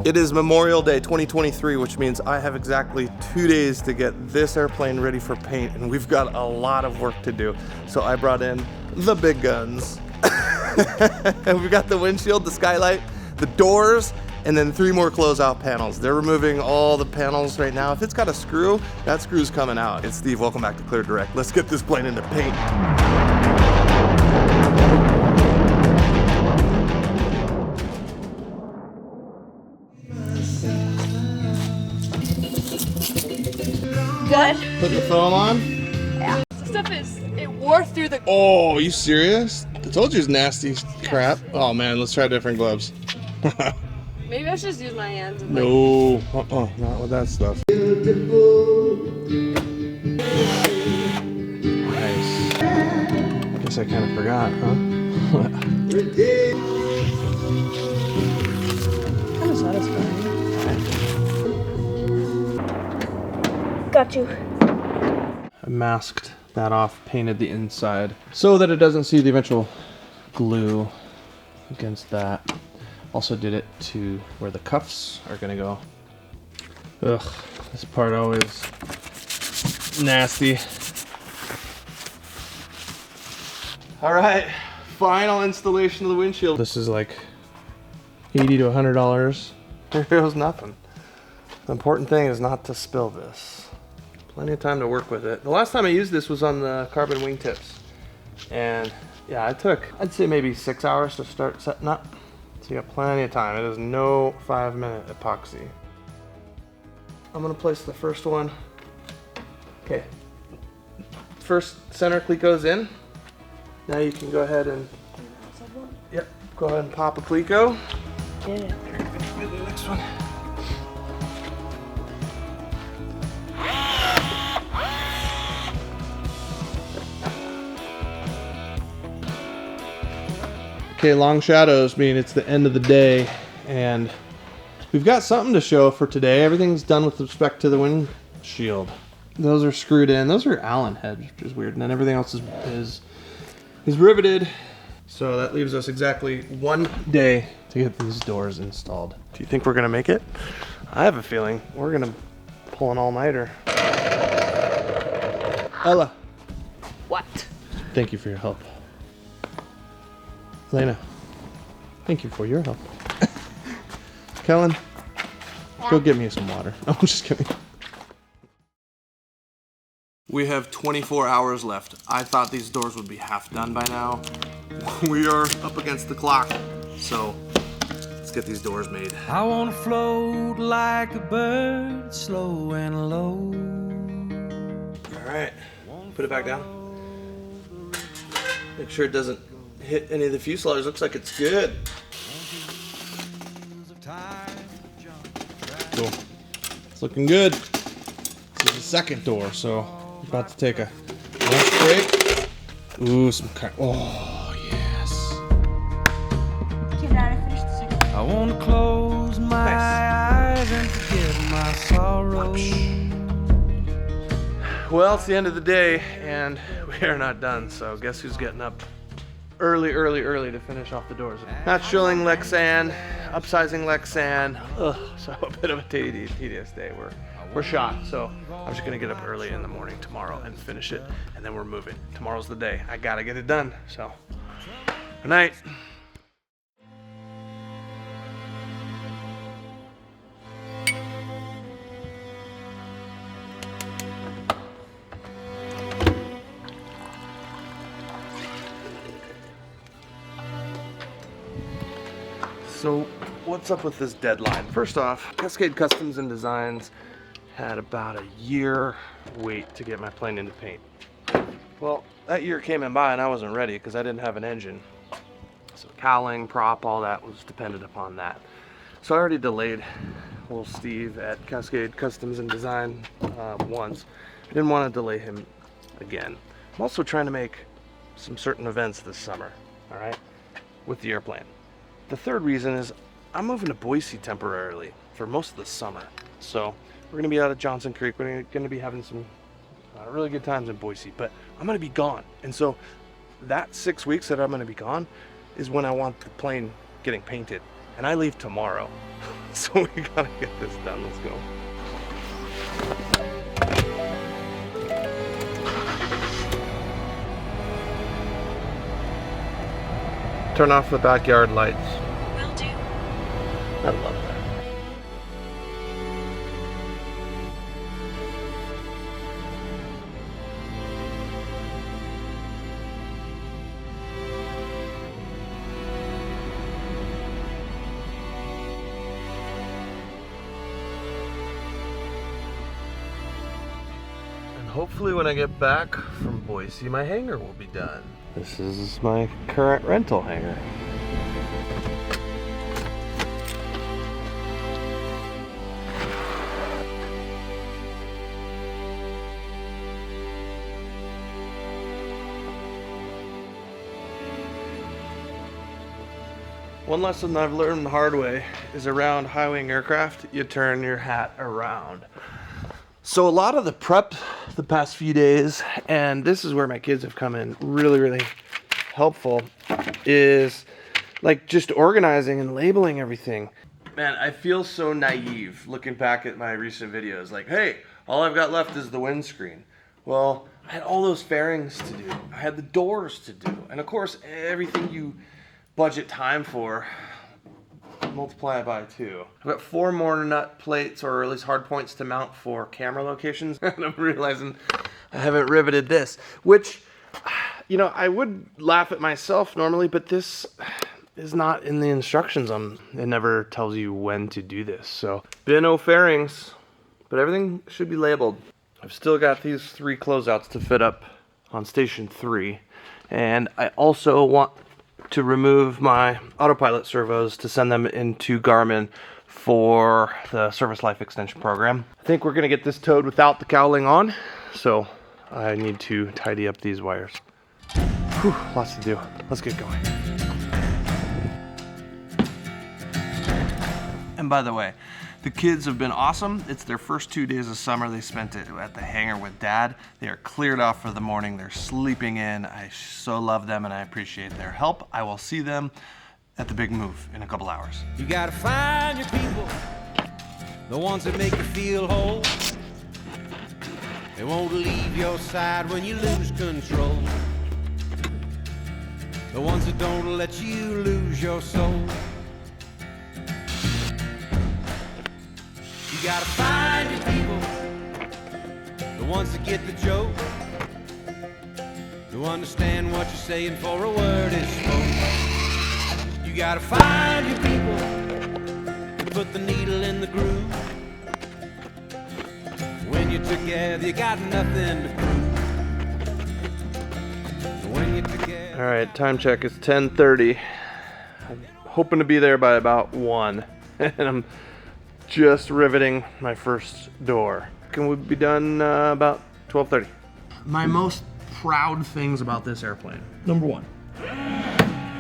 It is Memorial Day 2023, which means I have exactly 2 days to get this airplane ready for paint, and we've got a lot of work to do. So I brought in the big guns. And we've got the windshield, the skylight, the doors, and then 3 more closeout panels. They're removing all the panels right now. If it's got a screw, that screw's coming out. It's Steve, welcome back to Clear Direct. Let's get this plane into paint. Good. Putting the foam on? Yeah. This stuff it wore through the... Oh, are you serious? I told you it's nasty crap. Oh man, let's try different gloves. Maybe I should just use my hands. And No, not with that stuff. Nice. Guess I kind of forgot, huh? Kind of satisfying. Got you. I masked that off, painted the inside so that it doesn't see the eventual glue against that. Also did it to where the cuffs are gonna go. Ugh, this part always nasty. All right, final installation of the windshield. This is like $80 to $100. There goes nothing. The important thing is not to spill this. Plenty of time to work with it. The last time I used this was on the carbon wingtips. And yeah, it took, I'd say maybe 6 hours to start setting up. So you got plenty of time. It is no 5-minute epoxy. I'm gonna place the first one. Okay. First center cleat goes in. Now you can go ahead and, yep, go ahead and pop a pleco. Yeah. Do the next one. Okay, long shadows mean it's the end of the day, and we've got something to show for today. Everything's done with respect to the windshield. Those are screwed in. Those are Allen heads, which is weird, and then everything else is riveted. So that leaves us exactly 1 day to get these doors installed. Do you think we're gonna make it? I have a feeling we're gonna pull an all-nighter. Ella. What? Thank you for your help. Elena, thank you for your help. Kellen, go get me some water. No, I'm just kidding. We have 24 hours left. I thought these doors would be half done by now. We are up against the clock, so let's get these doors made. I wanna float like a bird, slow and low. All right, put it back down. Make sure it doesn't hit any of the fuselage. Looks like it's good. Cool. It's looking good. This is the second door, so I'm about to take a lunch break. Ooh, some oh yes. I wanna close my eyes and forget my sorrow. Well, it's the end of the day, and we are not done. So guess who's getting up early to finish off the doors. Not shilling Lexan, upsizing Lexan. Ugh, so a bit of a tedious day. We're shot, so I'm just gonna get up early in the morning tomorrow and finish it, and then we're moving. Tomorrow's the day. I gotta get it done, so good night. So what's up with this deadline? First off, Cascade Customs and Designs had about a year wait to get my plane into paint. Well, that year came and by and I wasn't ready because I didn't have an engine. So cowling, prop, all that was dependent upon that. So I already delayed little Steve at Cascade Customs and Design once. I didn't want to delay him again. I'm also trying to make some certain events this summer, all right, with the airplane. The third reason is I'm moving to Boise temporarily for most of the summer. So we're gonna be out at Johnson Creek. We're gonna be having some really good times in Boise, but I'm gonna be gone. And so that 6 weeks that I'm gonna be gone is when I want the plane getting painted. And I leave tomorrow. So we gotta get this done. Let's go. Turn off the backyard lights. Will do. I love that. And hopefully when I get back from Boise, my hangar will be done. This is my current rental hangar. One lesson I've learned the hard way is around high-wing aircraft, you turn your hat around. So a lot of the prep the past few days, and this is where my kids have come in really helpful, is like just organizing and labeling everything. Man, I feel so naive looking back at my recent videos. Like, hey, all I've got left is the windscreen. Well, I had all those fairings to do. I had the doors to do. And of course, everything you budget time for, multiply it by 2. I've got 4 more nut plates, or at least hard points, to mount for camera locations. And I'm realizing I haven't riveted this, which, you know, I would laugh at myself normally, but this is not in the instructions. It never tells you when to do this. So, no fairings, but everything should be labeled. I've still got these 3 closeouts to fit up on station 3. And I also want to remove my autopilot servos to send them into Garmin for the service life extension program. I think we're gonna get this towed without the cowling on, so I need to tidy up these wires. Whew, lots to do. Let's get going. And by the way, the kids have been awesome. It's their first 2 days of summer. They spent it at the hangar with Dad. They are cleared off for the morning. They're sleeping in. I so love them and I appreciate their help. I will see them at the big move in a couple hours. You gotta find your people, the ones that make you feel whole. They won't leave your side when you lose control. The ones that don't let you lose your soul. You gotta find your people, the ones that get the joke, who understand what you're saying for a word is spoken. You gotta find your people, to put the needle in the groove. When you're together, you got nothing to prove. When you're together. All right, time check is 10:30. I'm hoping to be there by about 1, and I'm just riveting my first door. Can we be done about 12:30? My most proud things about this airplane. Number 1,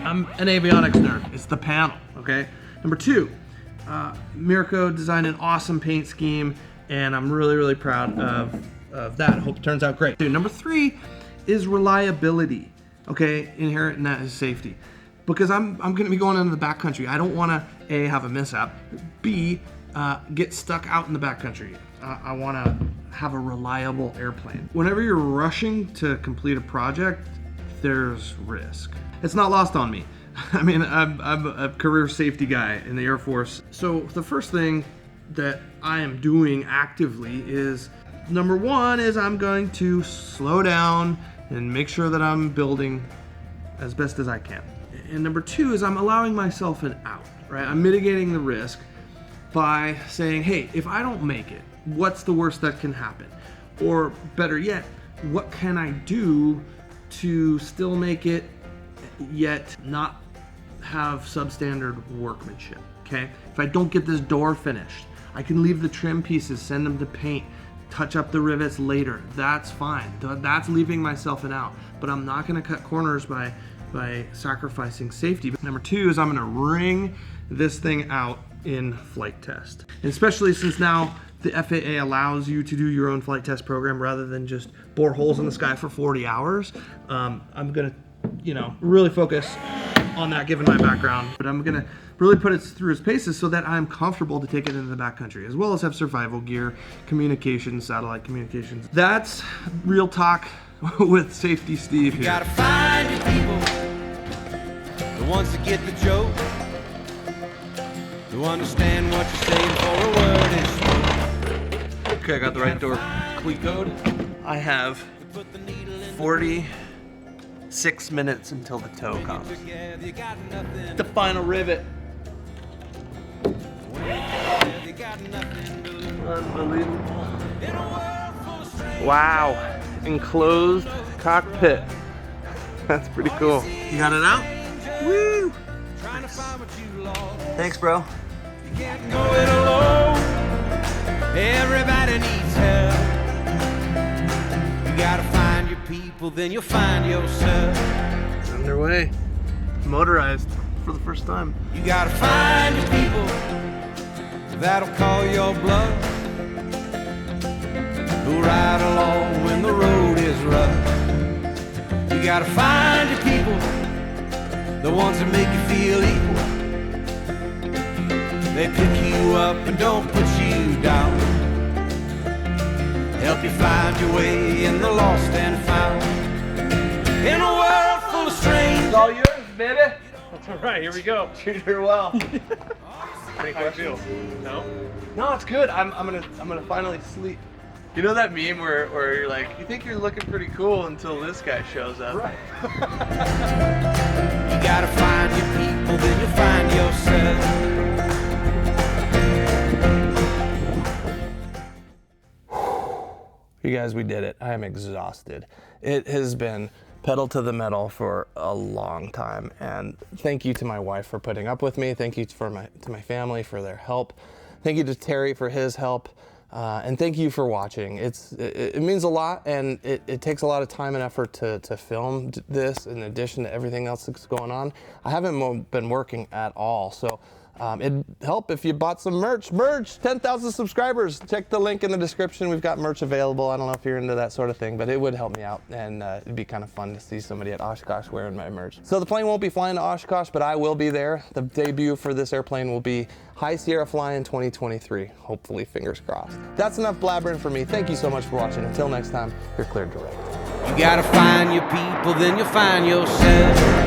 I'm an avionics nerd. It's the panel, okay? Number 2, Mirko designed an awesome paint scheme, and I'm really proud of that. Hope it turns out great. Number 3 is reliability, okay? Inherent in that is safety. Because I'm gonna be going into the backcountry. I don't wanna, A, have a mishap, B, get stuck out in the backcountry. I want to have a reliable airplane. Whenever you're rushing to complete a project, there's risk. It's not lost on me. I mean, I'm a career safety guy in the Air Force. So the first thing that I am doing actively is, number 1 is I'm going to slow down and make sure that I'm building as best as I can. And number 2 is I'm allowing myself an out, right? I'm mitigating the risk by saying, hey, if I don't make it, what's the worst that can happen? Or better yet, what can I do to still make it, yet not have substandard workmanship, okay? If I don't get this door finished, I can leave the trim pieces, send them to paint, touch up the rivets later. That's fine. That's leaving myself an out. But I'm not gonna cut corners by sacrificing safety. But number 2 is I'm gonna wring this thing out in flight test. And especially since now the FAA allows you to do your own flight test program rather than just bore holes in the sky for 40 hours. I'm gonna, really focus on that given my background, but I'm gonna really put it through its paces so that I'm comfortable to take it into the backcountry, as well as have survival gear, communications, satellite communications. That's real talk with Safety Steve here. You gotta find your people, the ones that get the joke, who understand what you're saying for a word is spoken. Okay, I got the right door cleat code. I have 46 minutes until the tow comes. The final rivet. Unbelievable. Wow. Enclosed cockpit. That's pretty cool. You got it out? Woo! Thanks, bro. You can't go it alone. Everybody needs help. You gotta find your people, then you'll find yourself. It's underway. Motorized for the first time. You gotta find your people that'll call your bluff, who ride along when the road is rough. You gotta find your people, the ones that make you feel equal. They pick you up and don't put you down, help you find your way in the lost and found. In a world full of strangers. It's all yours, baby. That's all right. Here we go. Treat her well. Any questions? No. No, it's good. I'm gonna finally sleep. You know that meme where you're like, you think you're looking pretty cool until this guy shows up. Right. You gotta find your people, then you'll find yourself. You guys, we did it. I am exhausted. It has been pedal to the metal for a long time, and thank you to my wife for putting up with me. Thank you to my family for their help. Thank you to Terry for his help, and thank you for watching. It means a lot, and it takes a lot of time and effort to film this in addition to everything else that's going on. I haven't been working at all, so it'd help if you bought some merch. 10,000 subscribers. Check the link in the description. We've got merch available. I don't know if you're into that sort of thing, but it would help me out, and it'd be kind of fun to see somebody at Oshkosh wearing my merch. So the plane won't be flying to Oshkosh, but I will be there. The debut for this airplane will be High Sierra Fly in 2023. Hopefully, fingers crossed. That's enough blabbering for me. Thank you so much for watching. Until next time, you're cleared direct. You gotta find your people, then you'll find yourself.